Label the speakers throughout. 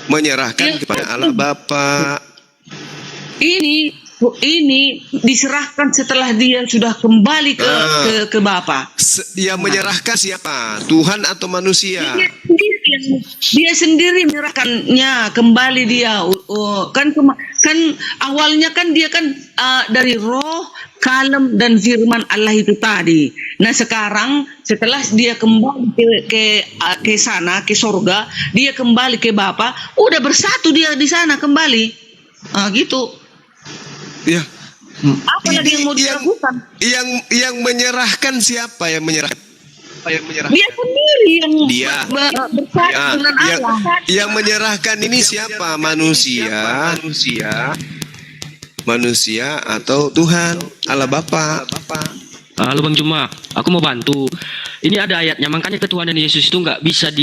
Speaker 1: menyerahkan kepada Allah Bapa.
Speaker 2: Ini diserahkan setelah dia sudah kembali ke Bapa.
Speaker 1: Yang menyerahkan siapa? Tuhan atau manusia?
Speaker 2: Dia sendiri menyerahkannya kembali dia. Kan awalnya kan dia kan dari roh, kalem dan firman Allah itu tadi. Nah sekarang setelah dia kembali ke sana, ke surga, dia kembali ke Bapa, udah bersatu dia di sana kembali. Gitu.
Speaker 1: Ya.
Speaker 2: Apa lagi yang mau dilakukan?
Speaker 1: Yang menyerahkan siapa yang menyerahkan?
Speaker 2: Dia sendiri yang bersatu dengan Allah.
Speaker 1: Yang menyerahkan ini siapa? Manusia atau Tuhan Allah Bapa?
Speaker 3: Halo Bang Juma, aku mau bantu. Ini ada ayatnya, makanya ketuhanan Yesus itu nggak bisa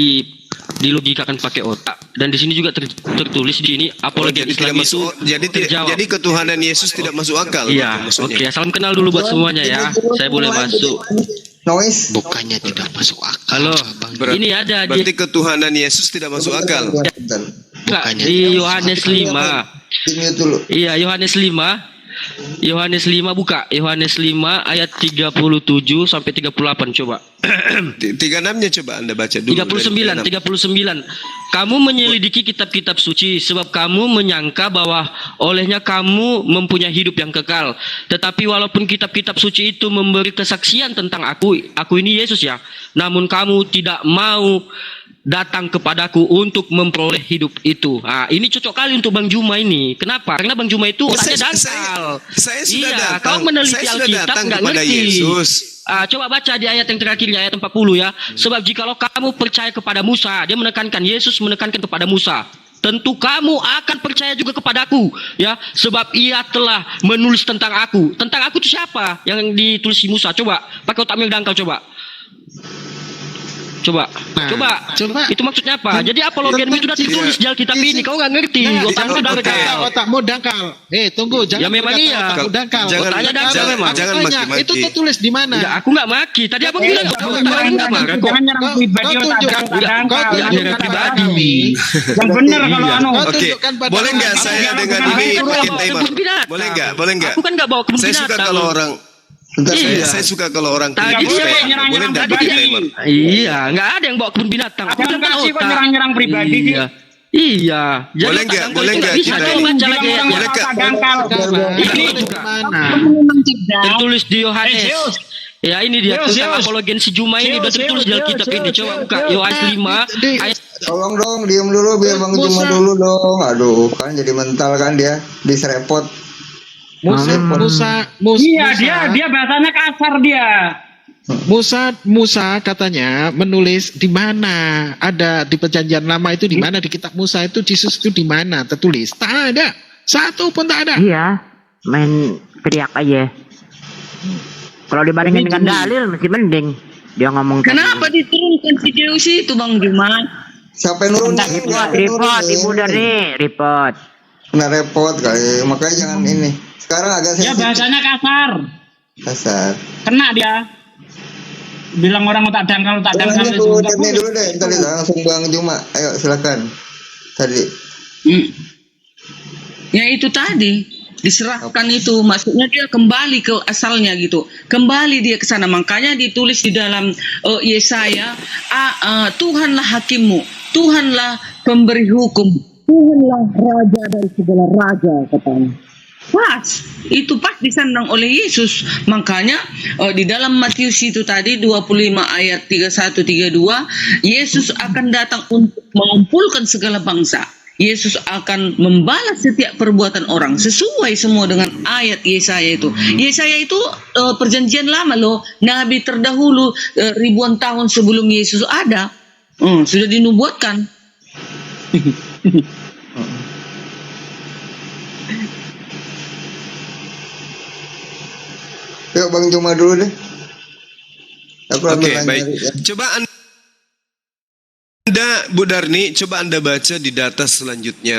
Speaker 3: dilogikakan pakai otak. Dan di sini juga tertulis di ini apologet Islam itu terjawab. Jadi ketuhanan Yesus tidak masuk akal. Iya. Oke, salam kenal dulu buat semuanya ya. Saya boleh masuk.
Speaker 4: Noise. Bukannya tidak masuk akal.
Speaker 3: Halo. Ini ada.
Speaker 1: Berarti ketuhanan Yesus tidak masuk akal.
Speaker 3: Bukannya di Yohanes 5. Iya, Yohanes 5. Yohanes 5 buka. Yohanes 5 ayat 37 sampai 38 coba.
Speaker 1: 36-nya coba Anda baca dulu.
Speaker 3: 39. Kamu menyelidiki kitab-kitab suci sebab kamu menyangka bahwa olehnya kamu mempunyai hidup yang kekal. Tetapi walaupun kitab-kitab suci itu memberi kesaksian tentang aku ini Yesus ya. Namun kamu tidak mau datang kepadaku untuk memperoleh hidup itu. Nah, ini cocok kali untuk Bang Juma ini. Kenapa? Karena Bang Juma itu orangnya dangkal.
Speaker 1: Saya sudah datang.
Speaker 3: Kau meneliti Alkitab nggak ngerti.
Speaker 1: Yesus.
Speaker 3: Coba baca di ayat yang terakhirnya, ayat 40 ya. Sebab jikalau kamu percaya kepada Musa, dia menekankan, Yesus menekankan kepada Musa. Tentu kamu akan percaya juga kepadaku, ya. Sebab ia telah menulis tentang aku. Tentang aku itu siapa? Yang ditulis Musa. Coba, pakai otak dangkal coba. Coba. Itu maksudnya apa? Jadi apologen itu sudah ditulis di Alkitab ini. Kau nggak ngerti. Otakmu dangkal.
Speaker 4: Otakmu dangkal. Tunggu. Jangan
Speaker 3: ya memang iya.
Speaker 4: Otakmu dangkal.
Speaker 1: Otaknya dangkal memang. Jangan maki-maki.
Speaker 4: Itu tertulis di mana?
Speaker 3: Enggak, aku nggak maki. Tadi abang bilang nggak marah.
Speaker 5: Jangan nyerang pribadi.
Speaker 3: Nyerang pribadi.
Speaker 5: Yang benar kalau
Speaker 1: Oke. Boleh nggak saya dengan ini makin timer? Boleh nggak?
Speaker 3: Aku kan nggak bawa kebun binatang.
Speaker 1: Saya suka kalau orang saya suka kalau orang
Speaker 5: tadi
Speaker 1: boleh enggak timer?
Speaker 3: Iya, enggak ada yang bawa kebun binatang.
Speaker 5: Aku bilang kan sih kok nyerang pribadi sih.
Speaker 3: Iya.
Speaker 1: Boleh enggak
Speaker 3: bisa
Speaker 1: kita
Speaker 3: coba baca lagi ya.
Speaker 5: Ini
Speaker 4: mana?
Speaker 3: Tertulis di Yohanes. Ya ini dia tentang apologen si Juma ini udah tertulis di Alkitab ini. Coba buka Yohanes 5 ayat.
Speaker 6: Tolong dong diam dulu biar Bang Juma dulu dong. Aduh, kan jadi mental kan dia diserepot.
Speaker 4: Musa.
Speaker 5: Iya, dia bahasanya kasar dia.
Speaker 4: Musa katanya menulis di mana ada di perjanjian lama itu di mana di kitab Musa itu Yesus itu di mana tertulis? Tak ada. Satu pun tak ada.
Speaker 7: Iya, main teriak aja. Kalau dibandingin dengan dalil masih mending dia ngomong.
Speaker 2: Kenapa diturunkan si Deus itu Bang Juma?
Speaker 6: Siapa yang nurunin?
Speaker 7: Repot, Ibu dari repot.
Speaker 6: Kena repot kali, makanya jangan ini. Sekarang agak
Speaker 5: Ya bahasanya
Speaker 6: kasar.
Speaker 5: Kena dia. Bilang orang tak dangkal.
Speaker 6: Ini dulu deh, tadi langsung Bang Juma. Ayo silakan. Tadi.
Speaker 2: Ya itu tadi diserahkan itu, maksudnya dia kembali ke asalnya gitu, kembali dia ke sana. Makanya ditulis di dalam Yesaya, Tuhanlah hakimmu, Tuhanlah pemberi hukum, Tuhanlah raja dari segala raja, katanya. Pas, itu pas disandang oleh Yesus. Makanya di dalam Matius itu tadi 25 ayat 31-32, Yesus akan datang untuk mengumpulkan segala bangsa. Yesus akan membalas setiap perbuatan orang sesuai semua dengan ayat Yesaya itu. Yesaya itu perjanjian lama loh, nabi terdahulu ribuan tahun sebelum Yesus ada, sudah dinubuatkan.
Speaker 6: Yuk Bang Juma dulu deh.
Speaker 1: Oke, baik. Ya. Coba Anda, Bu Darni, coba Anda baca di data selanjutnya.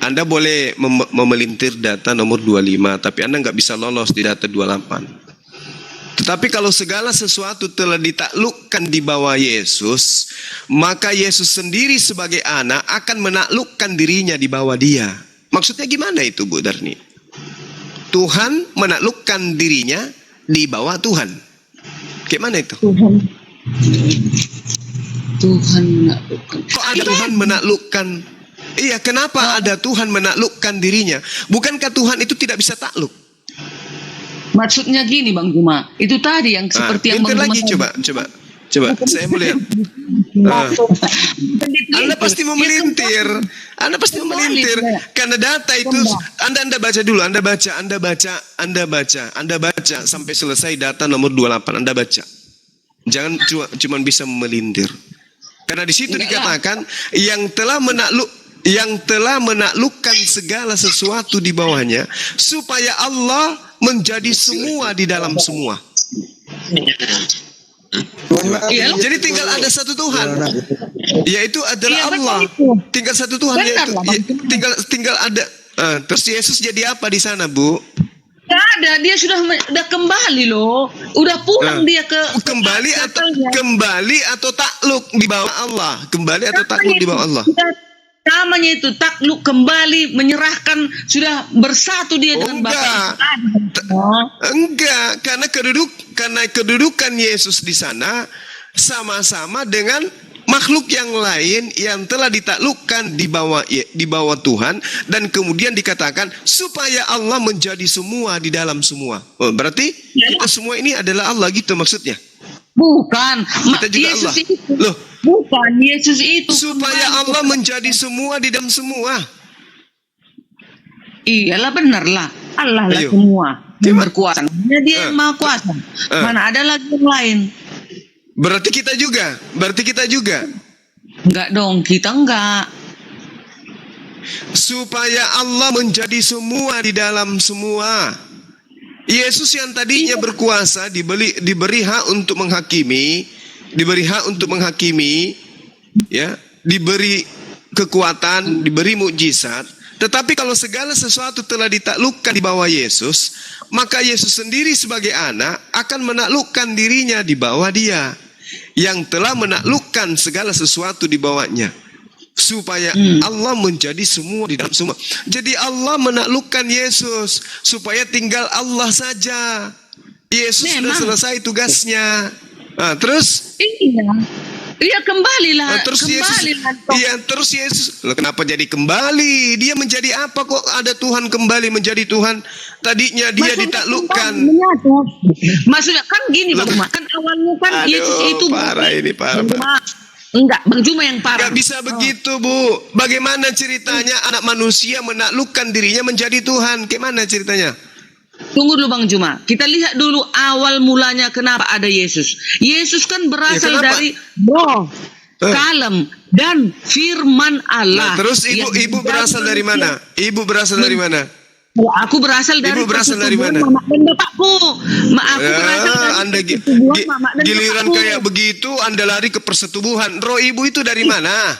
Speaker 1: Anda boleh memelintir data nomor 25, tapi Anda nggak bisa lolos di data 28. Tetapi kalau segala sesuatu telah ditaklukkan di bawah Yesus, maka Yesus sendiri sebagai anak akan menaklukkan dirinya di bawah dia. Maksudnya gimana itu, Bu Darni? Tuhan menaklukkan dirinya di bawah Tuhan. Gimana itu?
Speaker 2: Tuhan menaklukkan.
Speaker 1: Kok ada Tuhan menaklukkan? Iya, kenapa ada Tuhan menaklukkan dirinya? Bukankah Tuhan itu tidak bisa takluk?
Speaker 2: Maksudnya gini Bang Juma, itu tadi yang seperti yang
Speaker 1: pintar
Speaker 2: Bang
Speaker 1: lagi,
Speaker 2: Juma
Speaker 1: coba. Saya mau lihat. Anda pasti mau melintir. Anda pasti mau melintir. Karena data itu, Anda baca dulu. Anda baca sampai selesai data nomor 28. Anda baca. Jangan cuma bisa melintir. Karena di situ dikatakan yang telah menaklukkan segala sesuatu di bawahnya, supaya Allah menjadi semua di dalam semua. Jadi tinggal ada satu Tuhan, yaitu adalah Allah. Tinggal satu Tuhan, yaitu tinggal ada. Terus Yesus jadi apa di sana, Bu?
Speaker 2: Gak ada, dia sudah kembali loh, udah pulang dia ke
Speaker 1: kembali atau takluk di bawah Allah, kembali atau takluk di bawah Allah.
Speaker 2: Namanya itu takluk, kembali, menyerahkan, sudah bersatu dia dengan Bapa.
Speaker 1: Enggak, karena kedudukan Yesus di sana sama-sama dengan makhluk yang lain yang telah ditaklukkan di bawah Tuhan, dan kemudian dikatakan supaya Allah menjadi semua di dalam semua. Oh, berarti kita semua ini adalah Allah gitu maksudnya?
Speaker 2: Bukan,
Speaker 1: kita juga
Speaker 2: Yesus
Speaker 1: Allah.
Speaker 2: itu.
Speaker 1: Loh,
Speaker 2: bukan Yesus itu.
Speaker 1: Supaya Allah menjadi semua di dalam semua.
Speaker 2: Iyalah, benar lah. Allah lah
Speaker 1: Ayo.
Speaker 2: semua yang berkuasa. Dia yang maha kuasa. Mana ada lagi yang lain?
Speaker 1: Berarti kita juga.
Speaker 2: Enggak dong, kita enggak.
Speaker 1: Supaya Allah menjadi semua di dalam semua. Yesus yang tadinya berkuasa diberi hak untuk menghakimi, ya, diberi kekuatan, diberi mukjizat. Tetapi kalau segala sesuatu telah ditaklukkan di bawah Yesus, maka Yesus sendiri sebagai anak akan menaklukkan dirinya di bawah Dia, yang telah menaklukkan segala sesuatu di bawahnya, supaya Allah menjadi semua di dalam semua. Jadi Allah menaklukkan Yesus supaya tinggal Allah saja. Yesus sudah selesai tugasnya. Nah, terus?
Speaker 2: Iya, kembalilah.
Speaker 1: Terus Yesus. Loh, kenapa jadi kembali? Dia menjadi apa kok ada Tuhan kembali menjadi Tuhan? Tadinya dia ditaklukkan.
Speaker 2: Maksudnya kan gini Bang Juma, kan awalnya kan Yesus itu
Speaker 1: parah.
Speaker 2: Enggak, Bang Juma yang parah.
Speaker 1: Gak bisa begitu, Bu. Bagaimana ceritanya anak manusia menaklukkan dirinya menjadi Tuhan? Gimana ceritanya?
Speaker 2: Tunggu dulu Bang Juma. Kita lihat dulu awal mulanya kenapa ada Yesus. Yesus kan berasal dari roh, kalem, dan firman Allah.
Speaker 1: Nah, terus ibu berasal dari mana? Ibu berasal dari mana?
Speaker 2: Aku berasal dari
Speaker 1: mana?
Speaker 2: Mama dan bapakku. Aku berasal dari
Speaker 1: Anda
Speaker 2: mama dan
Speaker 1: giliran
Speaker 2: bapakku.
Speaker 1: kayak begitu Anda lari ke persetubuhan. Roh ibu itu dari mana?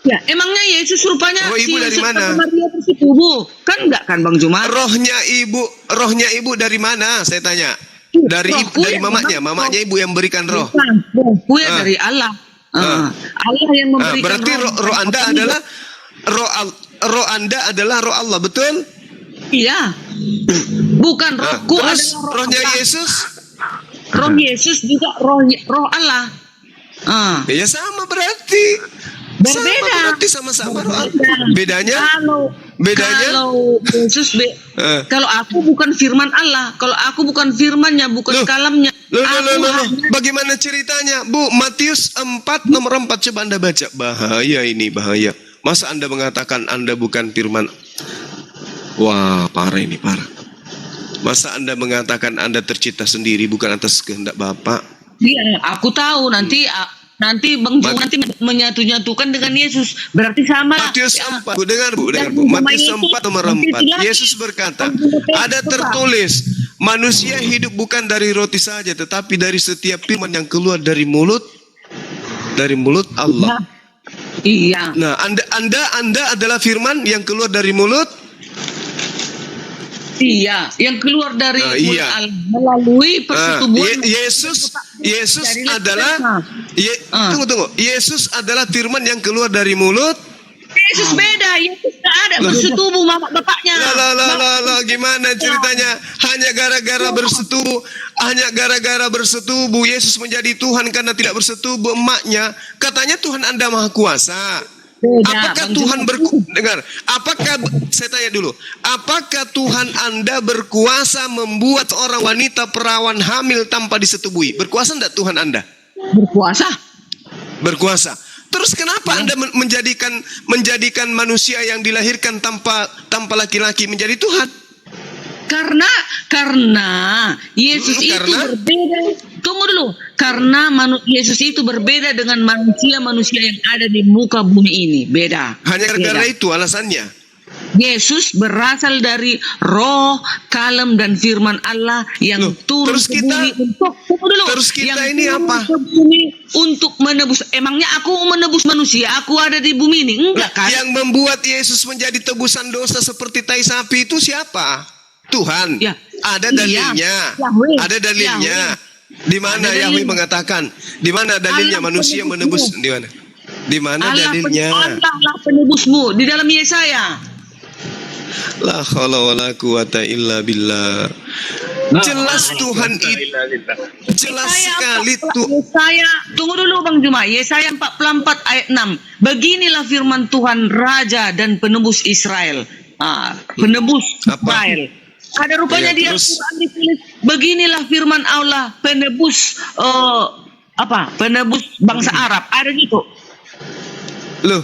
Speaker 2: Ya, emangnya Yesus rupanya
Speaker 1: Roh ibu dari mana?
Speaker 2: Maria bersetubuh. Kan enggak kan Bang Juma?
Speaker 1: Rohnya ibu dari mana? Saya tanya. Dari mamanya ibu yang berikan roh.
Speaker 2: Rohku ya dari Allah. Allah yang memberikan
Speaker 1: berarti roh Anda adalah roh Anda adalah roh Allah, betul?
Speaker 2: Iya. Bukan rohku
Speaker 1: terus
Speaker 2: adalah roh
Speaker 1: rohnya
Speaker 2: Allah.
Speaker 1: Yesus?
Speaker 2: Roh Yesus juga roh Allah.
Speaker 1: Ya sama berarti.
Speaker 2: Berbeda.
Speaker 1: Sama-sama roh Allah. Bedanya?
Speaker 2: Kalau Yesus kalau aku bukan firman Allah, kalau aku bukan firmannya, bukan kalamnya.
Speaker 1: Loh. Bagaimana ceritanya? Bu, Matius 4 nomor 4 coba Anda baca. Bahaya ini, bahaya. Masa Anda mengatakan Anda bukan firman? Wah, parah. Masa Anda mengatakan Anda tercipta sendiri bukan atas kehendak Bapa?
Speaker 2: Iya, aku tahu nanti Bang Juma nanti menyatu-nyatukan dengan Yesus. Berarti sama.
Speaker 1: Matius 4, Bu, dengar Bu. Matius 4 nomor 4. Yesus berkata, ada tertulis, manusia hidup bukan dari roti saja, tetapi dari setiap firman yang keluar dari mulut Allah.
Speaker 2: Iya.
Speaker 1: Nah, Anda adalah firman yang keluar dari mulut
Speaker 2: Iya, yang keluar dari
Speaker 1: Iya.
Speaker 2: mulut Allah melalui persetubuhan.
Speaker 1: Yesus
Speaker 2: Jadilah
Speaker 1: adalah
Speaker 2: kita.
Speaker 1: tunggu. Yesus adalah firman yang keluar dari mulut.
Speaker 2: Yesus beda, Yesus tidak ada bersetubuh mama bapaknya.
Speaker 1: Lah, gimana ceritanya? Hanya gara-gara bersetubuh Yesus menjadi Tuhan karena tidak bersetubuh emaknya. Katanya Tuhan Anda Maha Kuasa.
Speaker 2: Beda,
Speaker 1: Apakah
Speaker 2: Bang
Speaker 1: Tuhan
Speaker 2: Juma.
Speaker 1: saya tanya dulu, apakah Tuhan Anda berkuasa membuat seorang wanita perawan hamil tanpa disetubui? Berkuasa enggak Tuhan Anda?
Speaker 2: Berkuasa?
Speaker 1: Berkuasa. Terus kenapa Anda menjadikan manusia yang dilahirkan tanpa laki-laki menjadi Tuhan?
Speaker 2: Karena Yesus itu berbeda. Tunggu dulu. Karena Yesus itu berbeda dengan manusia-manusia yang ada di muka bumi ini. Beda.
Speaker 1: Hanya gara-gara itu alasannya.
Speaker 2: Yesus berasal dari roh, kalem dan firman Allah yang turun
Speaker 1: terus
Speaker 2: ke bumi untuk
Speaker 1: terus kita
Speaker 2: yang
Speaker 1: ini
Speaker 2: turun
Speaker 1: apa?
Speaker 2: ke bumi untuk menebus. Emangnya aku menebus manusia? Aku ada di bumi ini? Enggak kan?
Speaker 1: Yang membuat Yesus menjadi tebusan dosa seperti tai sapi itu siapa? Tuhan.
Speaker 2: Ya.
Speaker 1: Ada dalilnya.
Speaker 2: Yahweh.
Speaker 1: Ada dalilnya. Di mana Yahweh mengatakan? Di mana dalilnya
Speaker 2: Allah
Speaker 1: manusia menebus? Di mana? Di mana dalilnya?
Speaker 2: Allah lah penebusmu di dalam Yesaya.
Speaker 1: La haula wala quwata illa billah. Jelas Tuhan itu. Jelas sekali tuh.
Speaker 2: Yesaya, tunggu dulu Bang Juma. Yesaya 44 ayat 6. Beginilah firman Tuhan Raja dan penebus Israel. Penebus Israel. Ada rupanya dia Quran ditulis. Beginilah firman Allah penebus penebus bangsa Arab. Ada gitu.
Speaker 1: Loh,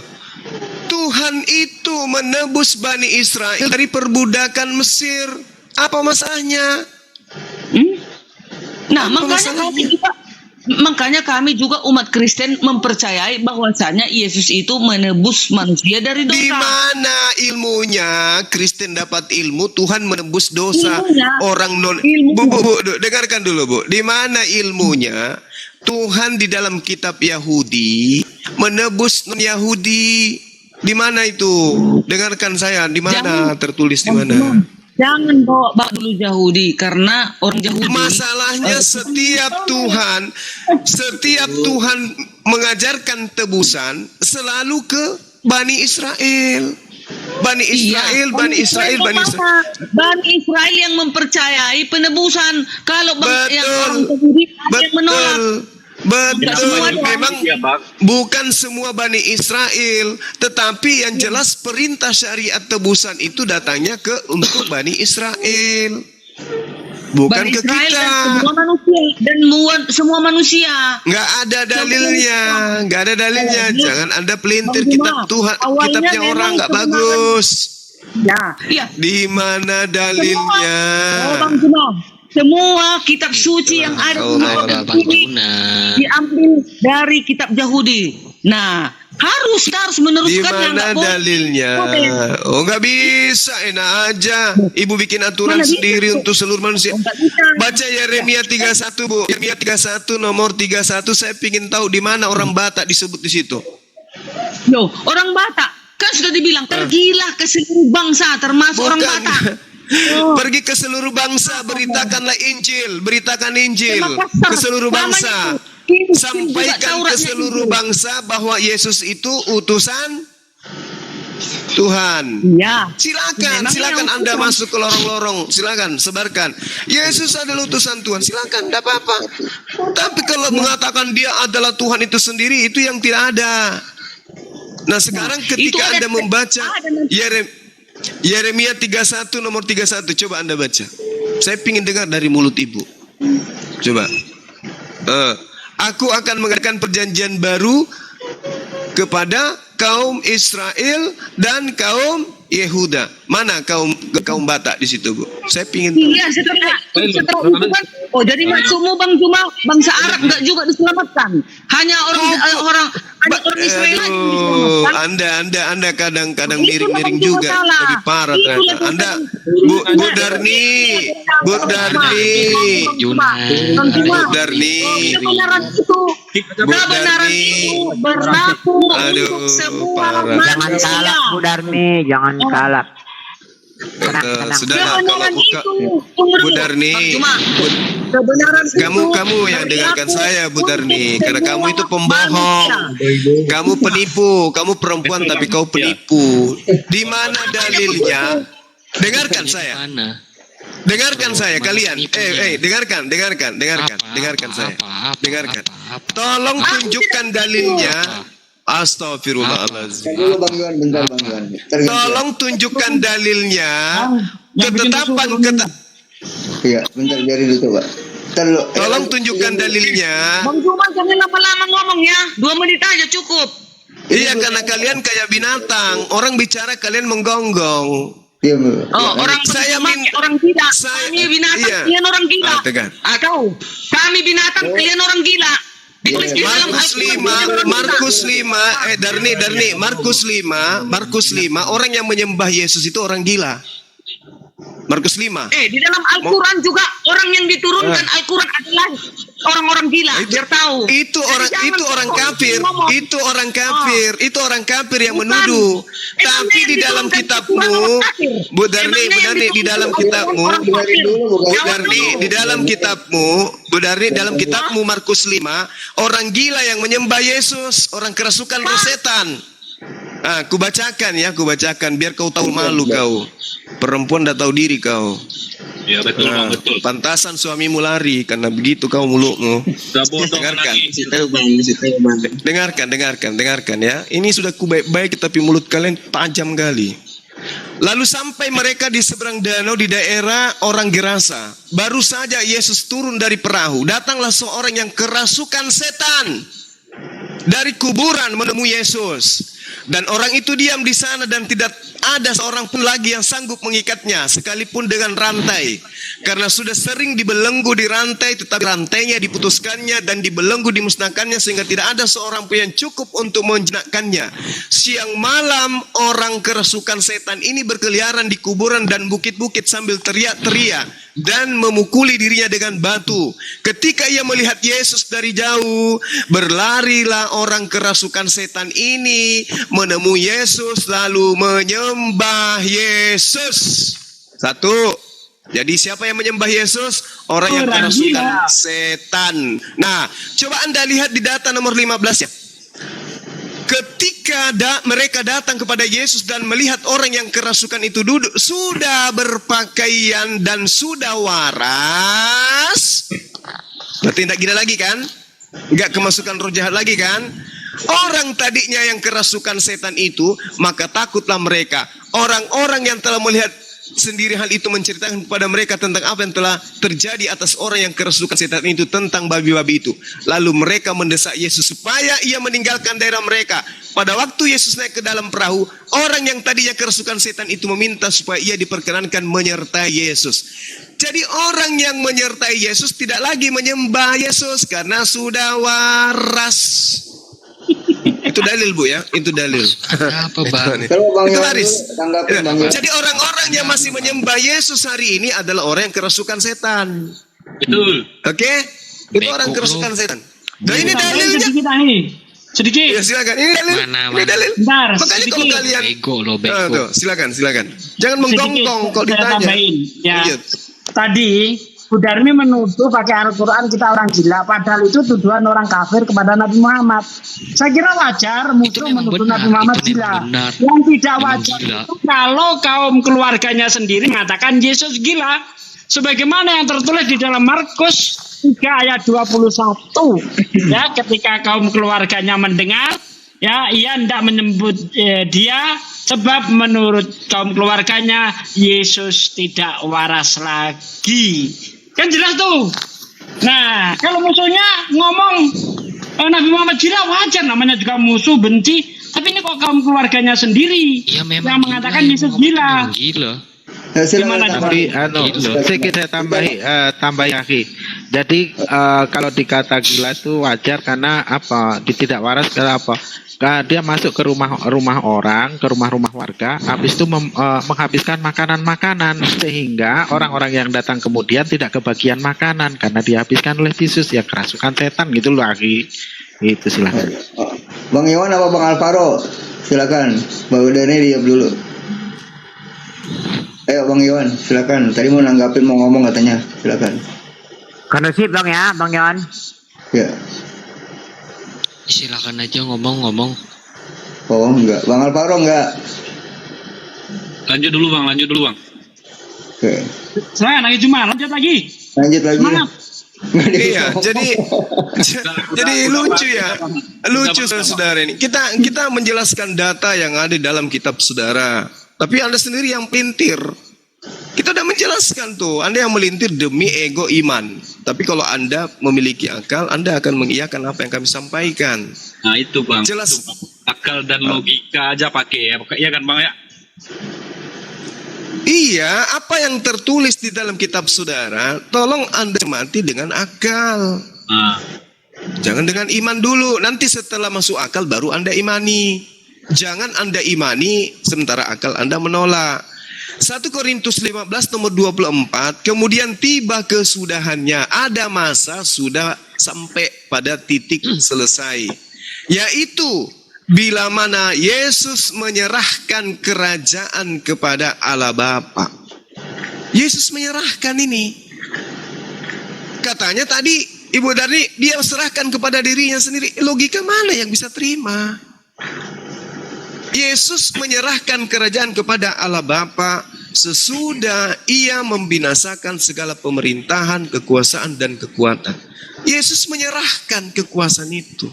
Speaker 1: Tuhan itu menebus Bani Israel dari perbudakan Mesir. Apa masalahnya?
Speaker 2: Nah, makanya kami juga umat Kristen mempercayai bahwasanya Yesus itu menebus manusia dari dosa.
Speaker 1: Di mana ilmunya? Kristen dapat ilmu Tuhan menebus dosa orang non. Bu, dengarkan dulu, Bu. Di mana ilmunya? Tuhan di dalam kitab Yahudi menebus non Yahudi. Di mana itu? Dengarkan saya. Di mana tertulis di mana?
Speaker 2: Jangan bawa dulu Yahudi karena orang Yahudi.
Speaker 1: Masalahnya setiap Tuhan mengajarkan tebusan selalu ke Bani Israel. Bani Israel.
Speaker 2: Bani Israel yang mempercayai penebusan. Kalau yang orang Yahudi yang menolak.
Speaker 1: Betul, memang bukan semua Bani Israel, tetapi yang jelas perintah syariat tebusan itu datangnya untuk Bani Israel, bukan
Speaker 2: Bani
Speaker 1: ke
Speaker 2: Israel
Speaker 1: kita.
Speaker 2: Dan semua manusia.
Speaker 1: Nggak ada dalilnya, Jangan Anda pelintir kitab Tuhan, kitabnya orang nggak bagus.
Speaker 2: Ya.
Speaker 1: Di mana dalilnya?
Speaker 2: Semua kitab suci yang ada di muka bumi diambil dari kitab Yahudi. Nah, harus meneruskan.
Speaker 1: Di mana dalilnya? Oh, nggak bisa, enak aja. Ibu bikin aturan sendiri untuk seluruh manusia. Baca Yeremia 31, Bu. Yeremia 31 nomor 31. Saya ingin tahu di mana orang Batak disebut di situ.
Speaker 2: Orang Batak kan sudah dibilang pergilah ke seluruh bangsa termasuk orang Batak.
Speaker 1: Pergi ke seluruh bangsa, beritakan Injil ke seluruh bangsa. Sampaikan ke seluruh bangsa bahwa Yesus itu utusan Tuhan. Silakan Anda masuk ke lorong-lorong, silakan sebarkan. Yesus adalah utusan Tuhan, silakan, tidak apa-apa. Tapi kalau mengatakan dia adalah Tuhan itu sendiri, itu yang tidak ada. Nah, sekarang ketika Anda membaca Yeremia 31 nomor 31, coba Anda baca. Saya ingin dengar dari mulut Ibu. Coba. Aku akan mengadakan perjanjian baru kepada kaum Israel dan kaum Yehuda. Mana kaum Batak di situ, Bu? Saya ingin tahu.
Speaker 2: Iya, setelah itu kan. Oh, jadi maksudmu Bang Juma, bangsa Arab enggak juga diselamatkan. Hanya orang Israel aja diselamatkan.
Speaker 1: Anda kadang-kadang miring-miring juga, lebih parah ternyata. Anda Bu Darni.
Speaker 2: Kebenaran itu berlaku untuk semua manusia.
Speaker 7: Jangan kalap Bu Darni, jangan kalap.
Speaker 1: Sudahlah
Speaker 2: Kebenaran
Speaker 1: kalau
Speaker 2: itu,
Speaker 1: Bu Darni,
Speaker 2: Cuma kebenaran
Speaker 1: kamu yang dengarkan saya Bu Darni, karena kamu itu pembohong, kamu penipu, kamu perempuan tapi kau penipu. Di mana dalilnya? Dengarkan saya. Dengarkan saya kalian. Dengarkan saya. Dengarkan. Tolong tunjukkan dalilnya. Astagfirullahaladzim.
Speaker 6: Dulu Bang Iwan, bentar Bang Iwan.
Speaker 1: Tolong tunjukkan dalilnya.
Speaker 5: yang bikin
Speaker 1: Ketetapan
Speaker 5: rusuh
Speaker 6: Iya, bentar biarin dulu coba.
Speaker 1: Tolong tunjukkan dalilnya.
Speaker 2: Bang Juman jangan lama-lama ngomong ya. 2 menit aja cukup.
Speaker 1: Iya, karena kalian kayak binatang. Orang bicara kalian menggonggong.
Speaker 6: Iya, Bu.
Speaker 2: Orang
Speaker 1: saya
Speaker 2: orang gila.
Speaker 1: saya-
Speaker 2: Kami binatang,
Speaker 1: iya.
Speaker 2: kalian orang gila.
Speaker 1: Tegar.
Speaker 2: Atau kami binatang, kalian orang gila. Ditulis di dalam
Speaker 1: Markus
Speaker 2: Al-Quran,
Speaker 1: 5,
Speaker 2: kalian orang gila.
Speaker 1: Markus 5, orang yang menyembah Yesus itu orang gila. Markus 5.
Speaker 2: Di dalam Al-Quran juga orang yang diturunkan Al-Quran adalah orang-orang gila. Biar tahu.
Speaker 1: Itu
Speaker 2: Jadi
Speaker 1: orang
Speaker 2: jangan
Speaker 1: kafir.
Speaker 2: ngomong.
Speaker 1: Itu orang kafir yang
Speaker 2: Bukan.
Speaker 1: menuduh.
Speaker 2: Emangnya
Speaker 1: Tapi
Speaker 2: yang
Speaker 1: di dalam
Speaker 2: diturunkan
Speaker 1: kitabmu,
Speaker 2: Al-Quran orang kafir?
Speaker 1: Bu Darni, di dalam kitabmu, Bu Darni, dalam kitabmu Markus 5, orang gila yang menyembah Yesus, orang kerasukan roh setan. Kubacakan biar kau tahu malu kau. Perempuan dah tahu diri kau.
Speaker 8: Ya betul Bang, betul.
Speaker 1: Pantasan suamimu lari karena begitu kau mulutmu.
Speaker 8: Udah bodong
Speaker 1: Dengarkan.
Speaker 8: lagi.
Speaker 1: Dengarkan ya. Ini sudah baik-baik tapi mulut kalian tajam kali. Lalu sampai mereka di seberang danau di daerah orang Gerasa. Baru saja Yesus turun dari perahu. Datanglah seorang yang kerasukan setan dari kuburan menemui Yesus. Dan orang itu diam di sana dan tidak ada seorang pun lagi yang sanggup mengikatnya sekalipun dengan rantai. Karena sudah sering dibelenggu di rantai, tetapi rantainya diputuskannya dan dibelenggu dimusnahkannya sehingga tidak ada seorang pun yang cukup untuk menjenakkannya. Siang malam orang kerasukan setan ini berkeliaran di kuburan dan bukit-bukit sambil teriak-teriak dan memukuli dirinya dengan batu. Ketika ia melihat Yesus dari jauh, berlarilah orang kerasukan setan ini menemui Yesus lalu menyembah Yesus. 1. Jadi siapa yang menyembah Yesus? Orang yang kerasukan setan. Nah, coba Anda lihat di data nomor 15 ya. Ketika mereka datang kepada Yesus dan melihat orang yang kerasukan itu duduk, sudah berpakaian dan sudah waras. Berarti tidak gila lagi kan? Enggak kemasukan roh jahat lagi kan? Orang tadinya yang kerasukan setan itu, maka takutlah mereka. Orang-orang yang telah melihat sendiri hal itu menceritakan kepada mereka tentang apa yang telah terjadi atas orang yang kerasukan setan itu, tentang babi-babi itu. Lalu mereka mendesak Yesus supaya ia meninggalkan daerah mereka. Pada waktu Yesus naik ke dalam perahu, orang yang tadinya kerasukan setan itu meminta supaya ia diperkenankan menyertai Yesus. Jadi orang yang menyertai Yesus tidak lagi menyembah Yesus karena sudah waras. Itu dalil Bu ya, itu dalil.
Speaker 3: Apa Bang?
Speaker 6: Kalau Bang
Speaker 1: Itu
Speaker 6: Iwan
Speaker 1: laris.
Speaker 6: dulu, tanggapin
Speaker 1: Ya.
Speaker 6: Bang Iwan.
Speaker 1: Jadi orang-orang yang masih menyembah Yesus hari ini adalah orang yang kerasukan setan.
Speaker 8: Betul.
Speaker 1: Oke? Itu orang kerasukan setan. Dan ini dalilnya.
Speaker 5: sedikit nih. Sedikit.
Speaker 1: Ya silakan. Ini dalil. Ini dalil.
Speaker 5: Bentar,
Speaker 1: Makanya kalau
Speaker 5: sedikit.
Speaker 1: kalian
Speaker 3: Bego lo, bego.
Speaker 1: Tuh, silakan. Jangan menggonggong kalau
Speaker 5: Sedikit saya
Speaker 1: ditanya.
Speaker 5: tambahin. Ya.
Speaker 1: Iya.
Speaker 5: Tadi Bu Darmi menuduh pakai Al-Quran kita orang gila, padahal itu tuduhan orang kafir kepada Nabi Muhammad. Saya kira wajar musuh
Speaker 3: memang
Speaker 5: menuduh
Speaker 3: benar,
Speaker 5: Nabi Muhammad
Speaker 3: itu
Speaker 5: gila.
Speaker 3: memang benar.
Speaker 5: Yang tidak
Speaker 3: Memang
Speaker 5: wajar
Speaker 3: gila.
Speaker 5: itu kalau kaum keluarganya sendiri mengatakan Yesus gila. Sebagaimana yang tertulis di dalam Markus 3 ayat 21. Ya, ketika kaum keluarganya mendengar, ya, ia hendak menyebut dia sebab menurut kaum keluarganya Yesus tidak waras lagi. Kan jelas tuh. Nah, kalau musuhnya ngomong Nabi Muhammad gila, wajar, namanya juga musuh, benci. Tapi ini kok kaum keluarganya sendiri
Speaker 3: Ya memang
Speaker 5: yang mengatakan
Speaker 3: gila,
Speaker 5: Yesus
Speaker 3: memang
Speaker 5: gila.
Speaker 3: Gila.
Speaker 6: Silakan
Speaker 5: Gimana,
Speaker 6: tambahin.
Speaker 4: Tapi sedikit saya tambahi Aki. Jadi kalau dikata gila itu wajar karena apa? Tidak waras karena apa? Dia masuk ke rumah orang, ke rumah warga, habis itu menghabiskan makanan sehingga orang-orang yang datang kemudian tidak kebagian makanan karena dihabiskan oleh Yesus ya, kerasukan setan gitu loh Aki. Itu silakan.
Speaker 6: Bang Iwan apa Bang Alvaro? Silakan. Bang Udane diam dulu. Ayo Bang Yon, silakan. Tadi mau nanggapin, mau ngomong katanya. Silakan.
Speaker 7: Kondusif Bang ya, Bang Yon.
Speaker 6: Ya.
Speaker 9: Silakan aja ngomong-ngomong.
Speaker 6: Oh enggak. Bang Alvaro enggak.
Speaker 8: Lanjut dulu bang, lanjut dulu bang.
Speaker 6: Oke.
Speaker 5: Saya lagi cuma lanjut lagi.
Speaker 6: Lanjut lagi.
Speaker 5: Semangat.
Speaker 6: Nggak
Speaker 1: Iya,
Speaker 6: dikasih
Speaker 1: jadi lucu ya. Lucu saudara ini. Kita menjelaskan data yang ada di dalam kitab saudara. Tapi Anda sendiri yang pelintir. Kita udah menjelaskan tuh, Anda yang melintir demi ego iman. Tapi kalau Anda memiliki akal, Anda akan mengiyakan apa yang kami sampaikan.
Speaker 8: Nah itu bang.
Speaker 1: Jelas.
Speaker 8: Itu, bang. Akal dan logika aja pakai ya. Iya kan bang ya?
Speaker 1: Iya, apa yang tertulis di dalam kitab saudara, tolong Anda cermati dengan akal.
Speaker 8: Nah,
Speaker 1: Jangan dengan iman dulu, nanti setelah masuk akal baru Anda imani. Jangan Anda imani sementara akal Anda menolak. 1 Korintus 15 nomor 24, kemudian tiba kesudahannya, ada masa sudah sampai pada titik selesai. Yaitu bila mana Yesus menyerahkan kerajaan kepada Allah Bapa. Yesus menyerahkan ini. Katanya tadi Ibu Darni, dia serahkan kepada dirinya sendiri. Logika mana yang bisa terima? Yesus menyerahkan kerajaan kepada Allah Bapa sesudah ia membinasakan segala pemerintahan, kekuasaan, dan kekuatan. Yesus menyerahkan kekuasaan itu.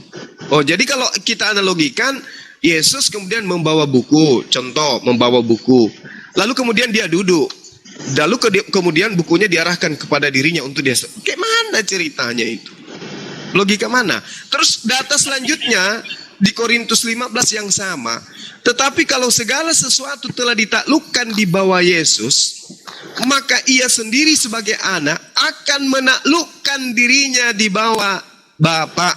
Speaker 1: Oh, jadi kalau kita analogikan, Yesus kemudian membawa buku, contoh membawa buku. Lalu kemudian dia duduk. Lalu kemudian bukunya diarahkan kepada dirinya untuk dia. Kayak mana ceritanya itu? Logika mana? Terus data selanjutnya di Korintus 15 yang sama. Tetapi kalau segala sesuatu telah ditaklukkan di bawah Yesus, maka ia sendiri sebagai anak akan menaklukkan dirinya di bawah Bapa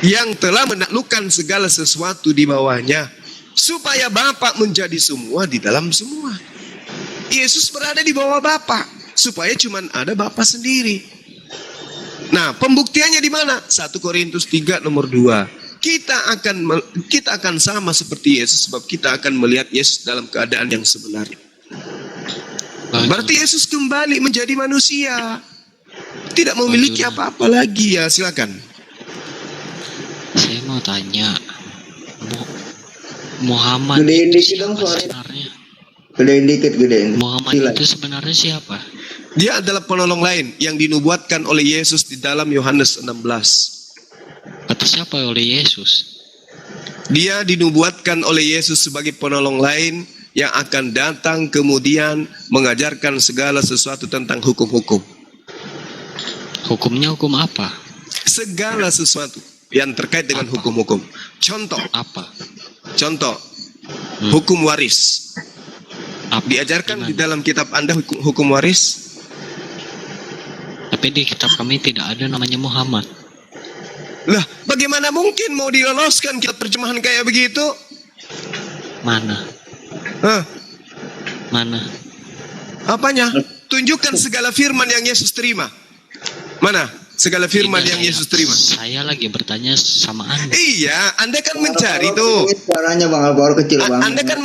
Speaker 1: yang telah menaklukkan segala sesuatu di bawahnya, supaya Bapa menjadi semua di dalam semua. Yesus berada di bawah Bapa, supaya cuma ada Bapa sendiri. Nah, pembuktiannya di mana? 1 Korintus 3 nomor 2. Kita akan sama seperti Yesus, sebab kita akan melihat Yesus dalam keadaan yang sebenarnya. Berarti Yesus kembali menjadi manusia, tidak memiliki apa-apa lagi. Ya, silakan.
Speaker 9: Saya mau tanya, Muhammad
Speaker 6: Gedein
Speaker 9: itu
Speaker 6: dikit dong
Speaker 9: siapa
Speaker 6: suaranya.
Speaker 9: sebenarnya?
Speaker 6: Gedein dikit, gedein.
Speaker 9: Muhammad
Speaker 6: Silakan.
Speaker 9: itu sebenarnya siapa?
Speaker 1: Dia adalah penolong lain yang dinubuatkan oleh Yesus di dalam Yohanes 16.
Speaker 9: Kata siapa oleh Yesus?
Speaker 1: Dia dinubuatkan oleh Yesus sebagai penolong lain yang akan datang kemudian mengajarkan segala sesuatu tentang hukum-hukum.
Speaker 9: Hukumnya hukum apa?
Speaker 1: Segala sesuatu yang terkait dengan hukum-hukum. Contoh,
Speaker 9: Apa?
Speaker 1: hukum waris.
Speaker 9: Apa?
Speaker 1: Diajarkan
Speaker 9: Gimana?
Speaker 1: di dalam kitab Anda hukum waris?
Speaker 9: Tapi di kitab kami tidak ada namanya Muhammad.
Speaker 1: Lah, bagaimana mungkin mau diloloskan kitab terjemahan kayak begitu?
Speaker 9: Mana?
Speaker 1: Hah?
Speaker 9: Mana?
Speaker 1: Apanya? Tunjukkan segala firman yang Yesus terima. Mana? Segala firman
Speaker 9: Tidak,
Speaker 1: yang Yesus terima.
Speaker 9: Saya lagi bertanya sama Anda.
Speaker 1: Iya, Anda kan mencari tuh.
Speaker 6: Suaranya Bang Alvaro kecil banget.
Speaker 1: Anda kan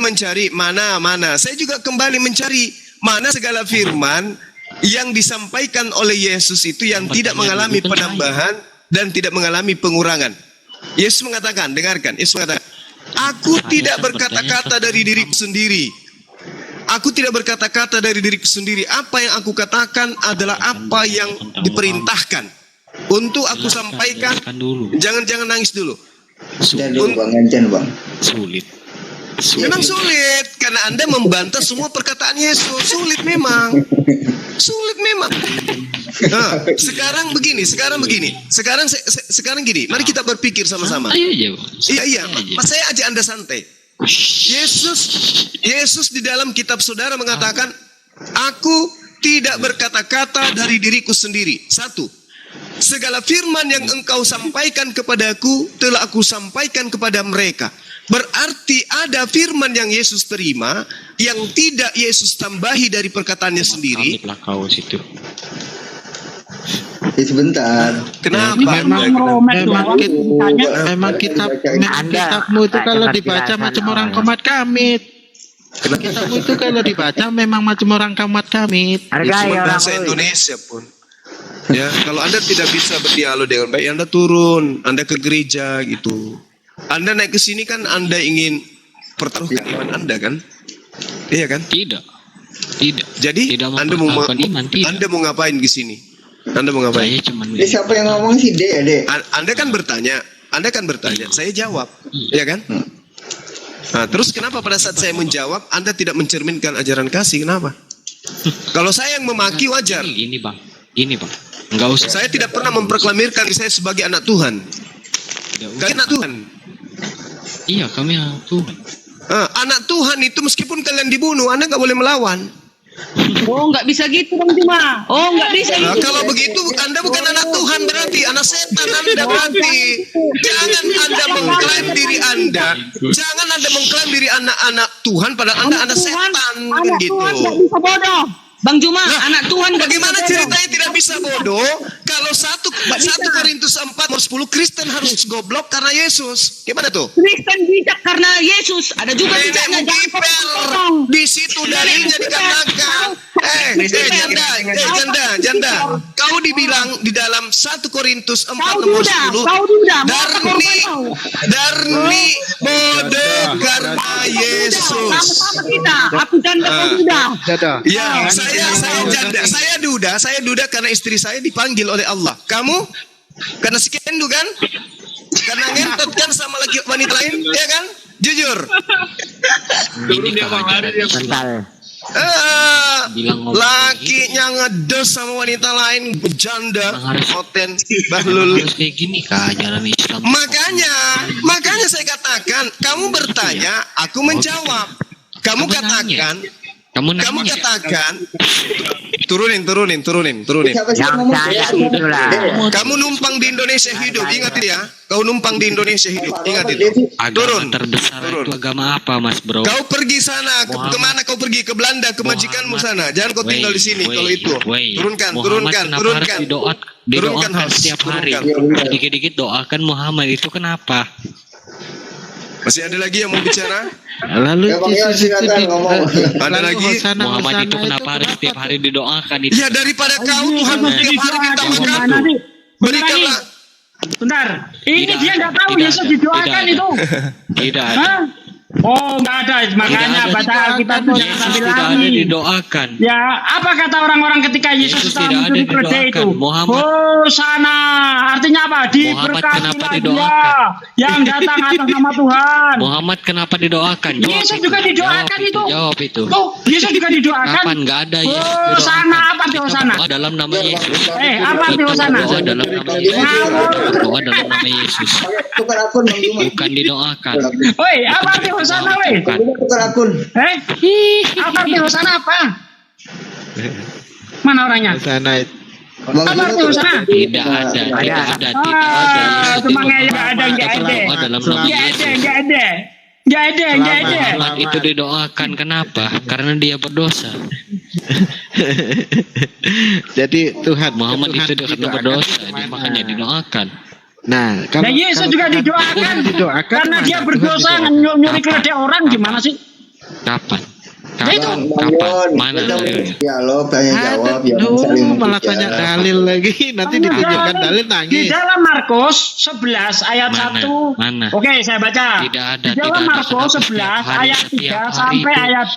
Speaker 1: mencari mana. Saya juga kembali mencari mana segala firman yang disampaikan oleh Yesus itu yang tidak mengalami penambahan dan tidak mengalami pengurangan. Yesus mengatakan, dengarkan, Yesus mengatakan, aku tidak berkata-kata dari diriku sendiri. Aku tidak berkata-kata dari diriku sendiri. Apa yang aku katakan adalah apa yang diperintahkan untuk aku sampaikan.
Speaker 9: Jelaskan dulu.
Speaker 1: Jangan nangis dulu.
Speaker 6: Encen dulu Bang, encen Bang.
Speaker 9: Sulit.
Speaker 1: Memang sulit karena Anda membantah semua perkataan Yesus. Sulit memang. Nah, sekarang begini. Sekarang gini. Mari kita berpikir sama-sama.
Speaker 9: Ayo aja, Bang.
Speaker 1: Iya.
Speaker 9: Aja.
Speaker 1: Mas saya ajak Anda santai. Yesus di dalam kitab saudara mengatakan, aku tidak berkata-kata dari diriku sendiri. 1. Segala firman yang engkau sampaikan kepadaku telah aku sampaikan kepada mereka. Berarti ada firman yang Yesus terima yang tidak Yesus tambahi dari perkataannya sendiri.
Speaker 9: Ambil kau situ.
Speaker 6: Sebentar.
Speaker 1: Kenapa?
Speaker 4: Memang kitabmu itu kalau dibaca macam orang komat kamit. Kitabmu itu kalau dibaca memang macam orang kamat kami.
Speaker 7: Hargai
Speaker 1: Cuma
Speaker 7: orang
Speaker 1: bahasa
Speaker 7: lu.
Speaker 1: Indonesia pun. Ya, kalau Anda tidak bisa berdialog dengan baik, Anda turun, Anda ke gereja gitu. Anda naik ke sini kan Anda ingin pertaruhkan iman Anda kan? Iya kan?
Speaker 9: Tidak.
Speaker 1: Jadi
Speaker 9: Tidak
Speaker 1: Anda mau
Speaker 9: mempertaruhkan iman, tidak.
Speaker 1: Anda mau ngapain di sini? Anda mau ngapain?
Speaker 9: Saya cuma
Speaker 6: Ini siapa yang ngomong sih, Dek?
Speaker 1: Anda kan bertanya, saya jawab, ya kan? Nah, terus kenapa pada saat saya menjawab, Anda tidak mencerminkan ajaran kasih? Kenapa? Kalau saya yang memaki wajar.
Speaker 9: Gini bang. Enggak usah.
Speaker 1: Saya tidak pernah memproklamirkan diri saya sebagai anak Tuhan. Kalian anak Tuhan.
Speaker 9: Iya, kami anak Tuhan.
Speaker 1: Anak Tuhan itu meskipun kalian dibunuh, Anda nggak boleh melawan.
Speaker 2: Oh, nggak bisa gitu Bang Juma. Oh, nggak bisa
Speaker 1: Nah,
Speaker 2: gitu.
Speaker 1: kalau begitu Anda bukan anak Tuhan berarti, anak setan Anda berarti. Jangan Anda mengklaim diri Anda. Jangan Anda mengklaim diri anak-anak Tuhan padahal Anda anak setan kan
Speaker 2: Anak
Speaker 1: gitu.
Speaker 2: Tuhan nggak bisa bodoh. Bang Juma, anak Tuhan nggak bisa
Speaker 1: Bagaimana
Speaker 2: bodoh.
Speaker 1: ceritanya tidak bisa bodoh? Kalau 1 Korintus 4:10 Kristen harus goblok karena Yesus. Gimana tuh?
Speaker 2: Kristen bijak karena Yesus. Ada juga
Speaker 1: Nenek
Speaker 2: bijaknya. Jangan
Speaker 1: Mukipel
Speaker 2: potong.
Speaker 1: di situ dalilnya dikarenakan. Janda. Kau dibilang di dalam 1 Korintus 4 nomor 10.
Speaker 2: Kau duda.
Speaker 1: Darni bodoh karena Yesus.
Speaker 2: Sama kita. Aku janda kau duda.
Speaker 1: Ya, saya duda karena istri saya dipanggil oleh Allah. Kamu karena skendo kan? Karena ngentot kan sama laki wanita lain, ya kan? Jujur.
Speaker 9: Ini keajaran
Speaker 7: Mental.
Speaker 1: Lakinya ngedos sama wanita lain, janda, hoten, bahlul.
Speaker 9: harus kayak gini keajaran Islam.
Speaker 1: Makanya saya katakan, kamu bertanya, aku menjawab. Kamu katakan, turunin.
Speaker 6: Siapa sih
Speaker 7: Yang
Speaker 6: ngomong?
Speaker 7: saya itulah.
Speaker 1: Kamu numpang di Indonesia hidup, ingat ya. Kau numpang di Indonesia hidup, ingat itu.
Speaker 9: Agama terbesar itu agama apa, Mas Bro?
Speaker 1: Kau pergi sana, kemana kau pergi? Ke Belanda, ke majikanmu sana. Jangan kau tinggal di sini kalau itu. Turunkan.
Speaker 9: Didoakan
Speaker 1: host.
Speaker 9: setiap hari. Dikit-dikit doakan Muhammad itu kenapa?
Speaker 1: Masih ada lagi yang mau bicara?
Speaker 4: Lalu
Speaker 6: Ya, Bang,
Speaker 4: Yesus itu
Speaker 6: silakan ngomong.
Speaker 1: Ada lagi?
Speaker 9: Muhammad itu kenapa harus setiap hari didoakan itu?
Speaker 1: Ya daripada kau Tuhan setiap hari minta makan. Berikanlah.
Speaker 5: Bentar, ini
Speaker 9: Tidak
Speaker 5: dia
Speaker 9: ada,
Speaker 5: nggak tahu
Speaker 9: tidak
Speaker 5: Yesus
Speaker 9: ada,
Speaker 5: didoakan
Speaker 9: tidak ada.
Speaker 5: itu.
Speaker 9: Tidak ada.
Speaker 5: Hah? Oh, nggak ada, makanya
Speaker 9: Tidak ada
Speaker 5: baca Alkitab itu jangan
Speaker 9: Yesus
Speaker 5: sambil
Speaker 9: tidak ada
Speaker 5: lagi.
Speaker 9: didoakan.
Speaker 5: Ya, apa kata orang-orang ketika Yesus
Speaker 9: Yesus
Speaker 5: sedang
Speaker 9: tidak ada
Speaker 5: mencuri keledai itu?
Speaker 9: didoakan. Muhammad.
Speaker 5: Hosana, artinya apa?
Speaker 9: kenapa
Speaker 5: Diberkatilah dia
Speaker 9: didoakan?
Speaker 5: yang datang atas nama Tuhan.
Speaker 9: Muhammad kenapa didoakan?
Speaker 5: Yesus juga didoakan itu.
Speaker 9: Jawab itu.
Speaker 5: Tuh, Yesus juga didoakan.
Speaker 9: Kapan nggak ada Yesus
Speaker 5: Hosana,
Speaker 9: didoakan?
Speaker 5: apa arti
Speaker 9: Kita
Speaker 5: Hosana?
Speaker 9: berdoa dalam nama Yesus.
Speaker 5: Apa arti Hosana?
Speaker 9: Berdoa dalam nama Yesus. Berdoa dalam nama Yesus.
Speaker 6: Tukar akun, Bang Juma.
Speaker 9: Bukan didoakan.
Speaker 5: Woi, apa arti Hosana, woi?
Speaker 9: Bukan.
Speaker 6: Tukar akun.
Speaker 5: Apa arti Hosana apa? Mana orangnya?
Speaker 4: sana itu.
Speaker 6: Bang
Speaker 5: Apa
Speaker 6: Juma
Speaker 5: arti
Speaker 6: tukar
Speaker 5: Hosana?
Speaker 9: Tidak ada.
Speaker 5: Itu makanya nggak ada.
Speaker 9: Berdoa dalam nama Yesus.
Speaker 5: Nggak ada.
Speaker 9: Muhammad itu didoakan kenapa? Karena dia berdosa.
Speaker 4: Jadi Tuhan
Speaker 9: Muhammad
Speaker 4: Tuhan
Speaker 9: itu karena
Speaker 4: didoakan
Speaker 9: berdosa,
Speaker 4: di
Speaker 9: dia
Speaker 4: mana?
Speaker 9: makanya didoakan.
Speaker 4: Nah, kalau
Speaker 5: Dan Yesus
Speaker 4: kalau
Speaker 5: juga
Speaker 4: Tuhan-
Speaker 5: didoakan
Speaker 4: Tuhan didoakan
Speaker 5: karena
Speaker 4: mana?
Speaker 5: dia
Speaker 4: Tuhan
Speaker 5: berdosa
Speaker 4: didoakan.
Speaker 5: nyuri keledai orang gimana sih?
Speaker 9: Kapan?
Speaker 5: Ya itu.
Speaker 9: Kapan? Mana
Speaker 6: Kita
Speaker 9: dalilnya?
Speaker 6: dialog, tanya jawab, ya
Speaker 4: Aduh,
Speaker 6: saling
Speaker 4: malah
Speaker 6: bicara.
Speaker 4: tanya dalil lagi. Nanti ditunjukkan dalil
Speaker 5: Di
Speaker 4: nangis.
Speaker 5: dalam Markus 11 ayat
Speaker 9: Mana?
Speaker 5: 1.
Speaker 9: Mana?
Speaker 5: Oke, saya baca.
Speaker 9: Tidak ada,
Speaker 5: Di dalam
Speaker 9: tidak ada.
Speaker 5: Markus
Speaker 9: Kenapa
Speaker 5: 11
Speaker 9: setiap hari,
Speaker 5: ayat 3
Speaker 9: setiap hari
Speaker 5: sampai
Speaker 9: itu
Speaker 5: ayat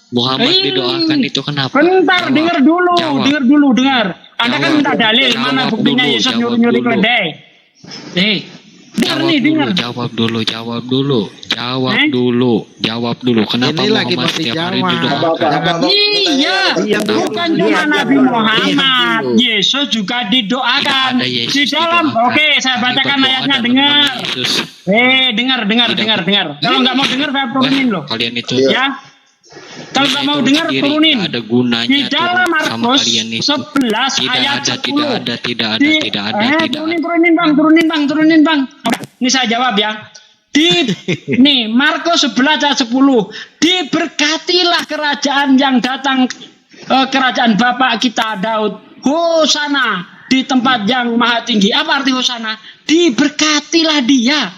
Speaker 9: Muhammad
Speaker 5: Ih,
Speaker 9: didoakan itu kenapa?
Speaker 5: Bentar,
Speaker 9: Jawab.
Speaker 5: dengar dulu,
Speaker 9: Jawab.
Speaker 5: dengar. Anda kan
Speaker 9: Jawab.
Speaker 5: minta dalil, mana
Speaker 9: Jawab
Speaker 5: buktinya
Speaker 9: dulu,
Speaker 5: Yesus
Speaker 9: jawab
Speaker 5: nyuri-nyuri
Speaker 9: dulu.
Speaker 5: keledai? Dengar.
Speaker 9: Jawab dulu. Jawab dulu. Kenapa
Speaker 4: Ini lagi
Speaker 9: Muhammad
Speaker 4: mau
Speaker 9: setiap hari
Speaker 4: dijawab.
Speaker 9: didoakan?
Speaker 5: Iya,
Speaker 4: Iya,
Speaker 5: bukan
Speaker 4: dulu.
Speaker 5: cuma
Speaker 4: Iya,
Speaker 5: Nabi
Speaker 4: dulu.
Speaker 5: Muhammad,
Speaker 4: Iya, dulu.
Speaker 5: Yesus juga didoakan.
Speaker 9: Ada Yesus
Speaker 5: Di dalam,
Speaker 9: didoakan.
Speaker 5: oke, saya bacakan
Speaker 9: Berdoa
Speaker 5: ayatnya,
Speaker 9: dalam
Speaker 5: dengar.
Speaker 9: nama Yesus.
Speaker 5: Dengar. Kalau nggak mau dengar, saya turunin loh.
Speaker 9: Kalian itu
Speaker 5: Ya, kalau nggak mau dengar, turunin.
Speaker 9: Tidak ada gunanya
Speaker 5: Di dalam
Speaker 9: turun sama
Speaker 5: Markus
Speaker 9: kalian itu.
Speaker 5: 11 ayat 10.
Speaker 9: Tidak ada.
Speaker 5: Turunin bang. Udah, ini saya jawab ya. Nih Markus 11 ayat 10. Diberkatilah kerajaan yang datang, kerajaan Bapak kita Daud. Hosana di tempat yang maha tinggi. Apa arti Hosana? Diberkatilah dia.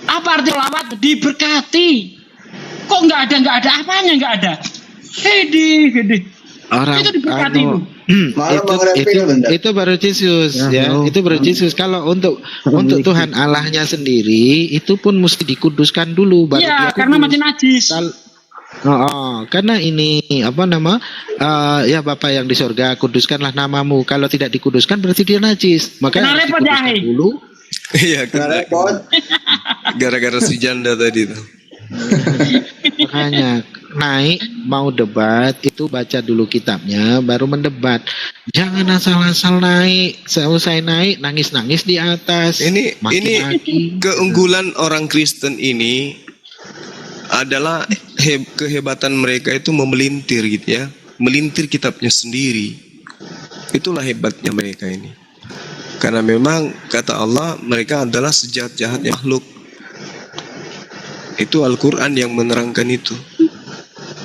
Speaker 5: Apa arti lawat? Diberkati. Kok nggak nggak ada apanya, nggak ada. Gede.
Speaker 4: Orang
Speaker 5: Itu diberkati itu.
Speaker 6: Malah Bang Repil bentar.
Speaker 4: itu baru Yesus ya, itu baru Yesus. Kalau untuk Tuhan Allahnya sendiri itu pun mesti dikuduskan dulu baru
Speaker 5: Iya,
Speaker 4: dia
Speaker 5: karena
Speaker 4: kudus.
Speaker 5: masih najis.
Speaker 4: Karena ini ya Bapa yang di sorga, kuduskanlah namamu. Kalau tidak dikuduskan berarti dia najis. Makanya
Speaker 5: Kena
Speaker 4: harus
Speaker 5: repot,
Speaker 4: dikuduskan
Speaker 5: Jahe.
Speaker 4: dulu.
Speaker 1: Iya,
Speaker 6: Nggak repot.
Speaker 1: gara-gara si janda tadi tuh.
Speaker 4: Makanya naik mau debat itu baca dulu kitabnya baru mendebat. Jangan asal-asal naik. Selesai naik nangis-nangis di atas.
Speaker 1: Ini
Speaker 4: Maki-maki.
Speaker 1: keunggulan orang Kristen ini adalah kehebatan mereka itu memelintir gitu ya, melintir kitabnya sendiri. Itulah hebatnya mereka ini. Karena memang kata Allah mereka adalah sejahat-jahatnya makhluk. Itu Al-Quran yang menerangkan itu.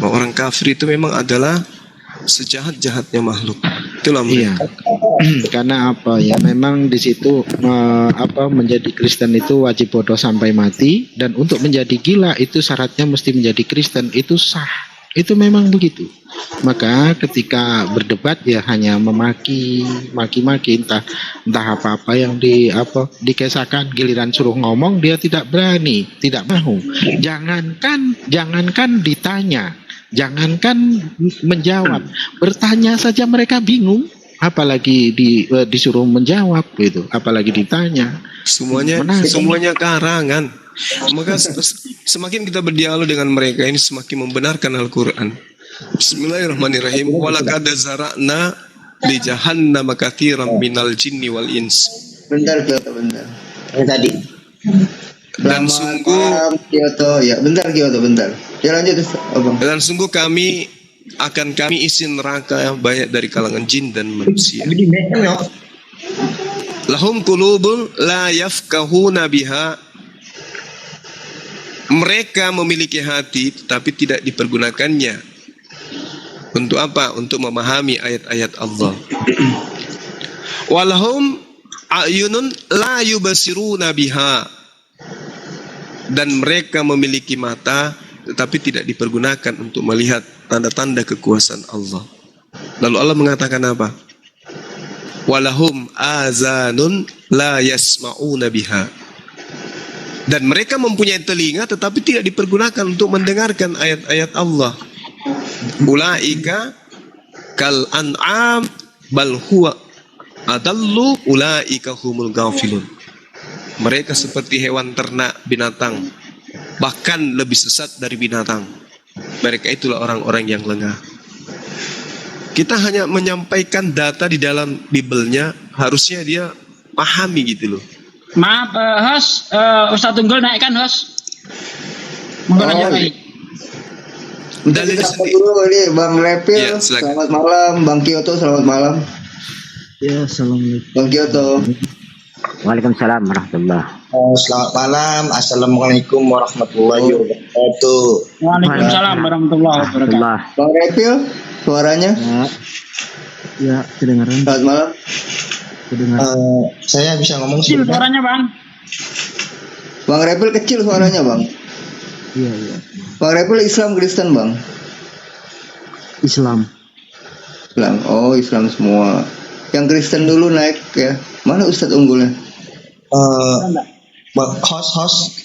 Speaker 1: Bahwa orang kafir itu memang adalah sejahat-jahatnya makhluk. Itulah
Speaker 4: Iya.
Speaker 1: mereka.
Speaker 4: Karena apa ya? Memang di situ menjadi Kristen itu wajib bodoh sampai mati, dan untuk menjadi gila itu syaratnya mesti menjadi Kristen, itu sah. Itu memang begitu. Maka ketika berdebat ya hanya maki entah apa yang dikesahkan, giliran suruh ngomong dia tidak berani, tidak mau. Jangankan ditanya, jangankan menjawab, bertanya saja mereka bingung, apalagi disuruh menjawab gitu, apalagi ditanya.
Speaker 1: Semuanya karangan. Maka semakin kita berdialog dengan mereka ini semakin membenarkan Al-Quran. Bismillahirrahmanirrahim. Walaqad zara'na li jahannam katsiran minal jinni wal ins.
Speaker 6: Bentar. Yang tadi.
Speaker 1: Dan
Speaker 6: Selamat
Speaker 1: sungguh
Speaker 6: malam, Kyoto. Ya, bentar Kyoto, bentar. Ya lanjut, Abang.
Speaker 1: dan sungguh kami isi neraka banyak dari kalangan jin dan manusia. Lahum qulubun la yafqahuna biha. Mereka memiliki hati tetapi tidak dipergunakannya. Untuk apa? Untuk memahami ayat-ayat Allah. Walahum a'yunun la yubasiruna biha. Dan mereka memiliki mata tetapi tidak dipergunakan untuk melihat tanda-tanda kekuasaan Allah. Lalu Allah mengatakan apa? Walahum azanun la yasma'una biha. Dan mereka mempunyai telinga tetapi tidak dipergunakan untuk mendengarkan ayat-ayat Allah. Ulaika kal an'am bal huwa adallu ulaika humul ghafilun. Mereka seperti hewan ternak, binatang, bahkan lebih sesat dari binatang. Mereka itulah orang-orang yang lengah. Kita hanya menyampaikan data di dalam Bible-nya, harusnya dia pahami gitu loh.
Speaker 5: Maaf, host, Ustadz Tunggul naikkan host. Monggo lanjut naik.
Speaker 6: Bentar kita sapa dulu ini Bang Repil.
Speaker 1: Ya, silakan.
Speaker 6: Selamat malam, Bang Kyoto. Selamat malam.
Speaker 10: Ya, assalamualaikum.
Speaker 6: Bang Kyoto.
Speaker 7: Waalaikumsalam warahmatullahi.
Speaker 11: Selamat malam, assalamualaikum warahmatullahi wabarakatuh.
Speaker 5: Waalaikumsalam warahmatullahi wabarakatuh.
Speaker 6: Bang Repil, suaranya.
Speaker 10: Ya, kedengaran.
Speaker 6: Selamat malam.
Speaker 11: Saya bisa ngomong
Speaker 5: Kecil suaranya Bang.
Speaker 6: Bang Repil kecil suaranya Bang.
Speaker 10: Iya.
Speaker 6: Bang Repil Islam Kristen Bang.
Speaker 10: Islam.
Speaker 6: Oh, Islam semua. Yang Kristen dulu naik ya. Mana Ustadz unggulnya?
Speaker 11: host